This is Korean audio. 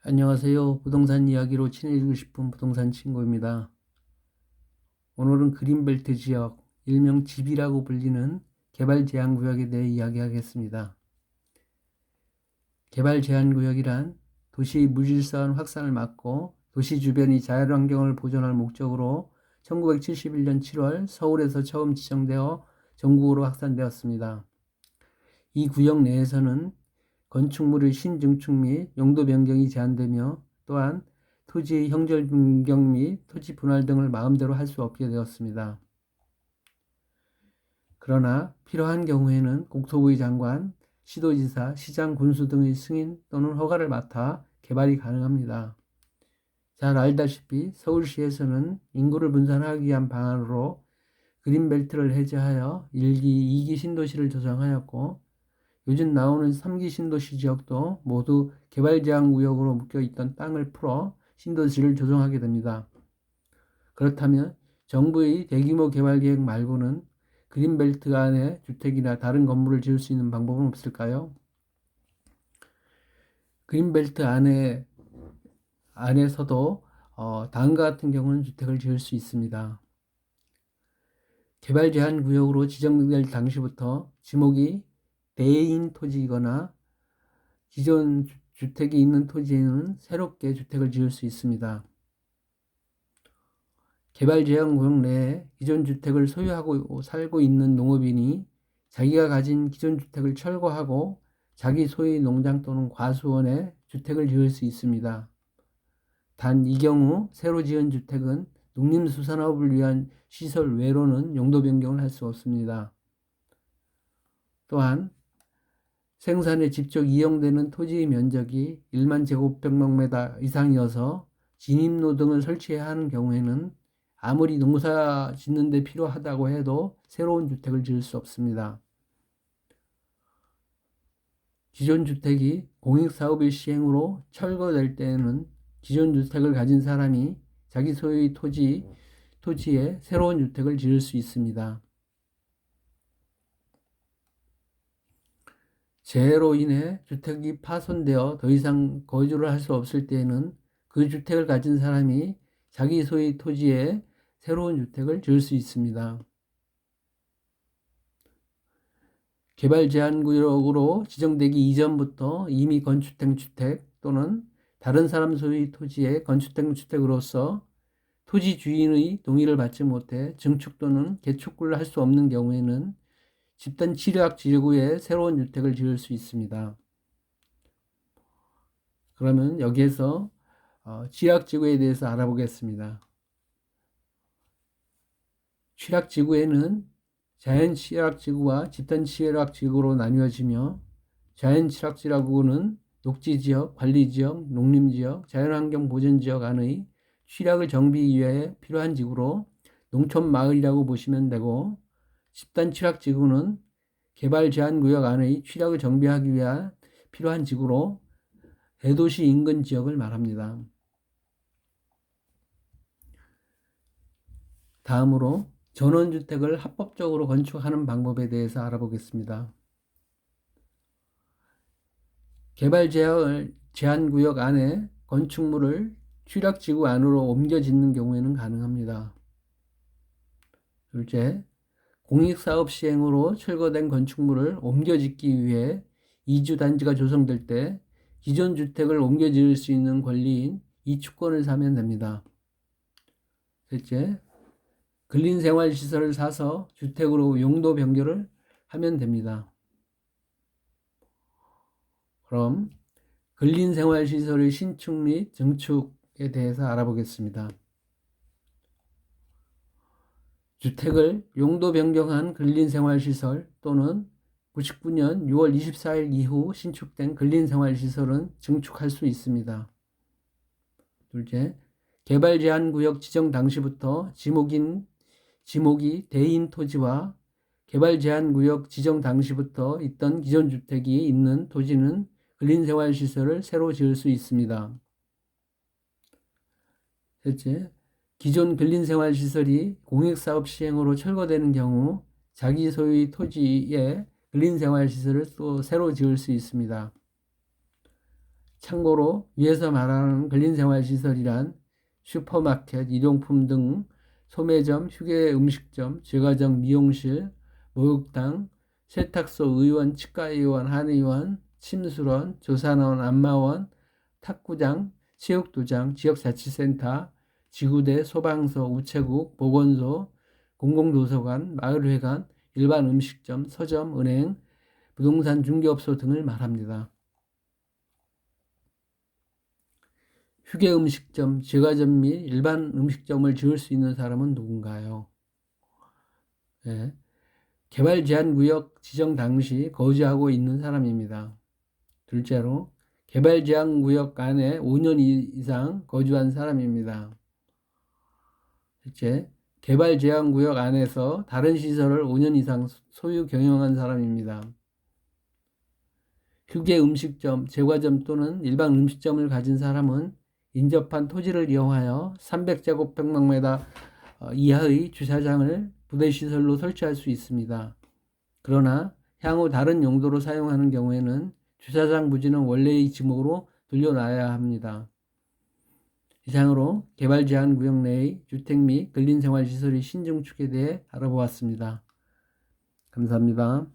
안녕하세요. 부동산 이야기로 친해지고 싶은 부동산 친구입니다. 오늘은 그린벨트 지역, 일명 집이라고 불리는 개발 제한 구역에 대해 이야기하겠습니다. 개발 제한 구역이란 도시의 무질서한 확산을 막고 도시 주변의 자연환경을 보존할 목적으로 1971년 7월 서울에서 처음 지정되어 전국으로 확산되었습니다. 이 구역 내에서는 건축물의 신증축 및 용도 변경이 제한되며 또한 토지의 형절 변경 및 토지 분할 등을 마음대로 할 수 없게 되었습니다. 그러나 필요한 경우에는 국토부의 장관, 시도지사, 시장, 군수 등의 승인 또는 허가를 맡아 개발이 가능합니다. 잘 알다시피 서울시에서는 인구를 분산하기 위한 방안으로 그린벨트를 해제하여 1기, 2기 신도시를 조성하였고 요즘 나오는 3기 신도시 지역도 모두 개발 제한 구역으로 묶여있던 땅을 풀어 신도시를 조성하게 됩니다. 그렇다면 정부의 대규모 개발 계획 말고는 그린벨트 안에 주택이나 다른 건물을 지을 수 있는 방법은 없을까요? 그린벨트 안에서도 다음과 같은 경우는 주택을 지을 수 있습니다. 개발 제한 구역으로 지정될 당시부터 지목이 대인 토지이거나 기존 주택이 있는 토지에는 새롭게 주택을 지을 수 있습니다. 개발 제한 구역 내에 기존 주택을 소유하고 살고 있는 농업인이 자기가 가진 기존 주택을 철거하고 자기 소유의 농장 또는 과수원에 주택을 지을 수 있습니다. 단 이 경우 새로 지은 주택은 농림수산업을 위한 시설 외로는 용도 변경을 할 수 없습니다. 또한 생산에 직접 이용되는 토지의 면적이 1만 제곱평방미터 이상이어서 진입로 등을 설치해야 하는 경우에는 아무리 농사 짓는 데 필요하다고 해도 새로운 주택을 지을 수 없습니다. 기존 주택이 공익사업의 시행으로 철거될 때에는 기존 주택을 가진 사람이 자기 소유의 토지에 새로운 주택을 지을 수 있습니다. 재해로 인해 주택이 파손되어 더 이상 거주를 할 수 없을 때에는 그 주택을 가진 사람이 자기 소유의 토지에 새로운 주택을 지을 수 있습니다. 개발 제한 구역으로 지정되기 이전부터 이미 건축된 주택 또는 다른 사람 소유의 토지에 건축된 주택으로서 토지 주인의 동의를 받지 못해 증축 또는 개축을 할 수 없는 경우에는 집단 취약 지구에 새로운 주택을 지을 수 있습니다. 그러면 여기에서 취약 지구에 대해서 알아보겠습니다. 취약 지구에는 자연 취약 지구와 집단 취약 지구로 나뉘어지며 자연 취약 지구는 녹지 지역, 관리 지역, 농림 지역, 자연환경 보전 지역 안의 취약을 정비 위해 필요한 지구로 농촌 마을이라고 보시면 되고 집단 취약 지구는 개발 제한 구역 안의 취약을 정비하기 위해 필요한 지구로 대도시 인근 지역을 말합니다. 다음으로 전원주택을 합법적으로 건축하는 방법에 대해서 알아보겠습니다. 개발 제한 구역 안에 건축물을 취약지구 안으로 옮겨 짓는 경우에는 가능합니다. 둘째, 공익사업 시행으로 철거된 건축물을 옮겨 짓기 위해 이주단지가 조성될 때 기존 주택을 옮겨 지을 수 있는 권리인 이주권을 사면 됩니다. 셋째, 근린생활시설을 사서 주택으로 용도 변경을 하면 됩니다. 그럼 근린생활시설의 신축 및 증축에 대해서 알아보겠습니다. 주택을 용도 변경한 근린생활시설 또는 99년 6월 24일 이후 신축된 근린생활시설은 증축할 수 있습니다. 둘째, 개발 제한 구역 지정 당시부터 지목이 대인 토지와 개발 제한 구역 지정 당시부터 있던 기존 주택이 있는 토지는 근린생활시설을 새로 지을 수 있습니다. 셋째, 기존 근린생활시설이 공익사업 시행으로 철거되는 경우 자기 소유의 토지에 근린생활시설을 또 새로 지을 수 있습니다. 참고로 위에서 말하는 근린생활시설이란 슈퍼마켓, 일용품 등 소매점, 휴게 음식점, 제과점, 미용실, 목욕탕, 세탁소, 의원, 치과의원, 한의원, 침술원, 조산원, 안마원, 탁구장, 체육도장, 지역자치센터, 지구대, 소방서, 우체국, 보건소, 공공도서관, 마을회관, 일반 음식점, 서점, 은행, 부동산 중개업소 등을 말합니다. 휴게 음식점, 제과점 및 일반 음식점을 지을 수 있는 사람은 누군가요? 네. 개발 제한 구역 지정 당시 거주하고 있는 사람입니다. 둘째로 개발 제한 구역 안에 5년 이상 거주한 사람입니다. 셋째, 개발 제한 구역 안에서 다른 시설을 5년 이상 소유 경영한 사람입니다. 휴게 음식점, 제과점 또는 일반 음식점을 가진 사람은 인접한 토지를 이용하여 300제곱평방미터 이하의 주차장을 부대시설로 설치할 수 있습니다. 그러나 향후 다른 용도로 사용하는 경우에는 주차장 부지는 원래의 지목으로 돌려놔야 합니다. 이상으로 개발 제한 구역 내의 주택 및 근린생활시설의 신증축에 대해 알아보았습니다. 감사합니다.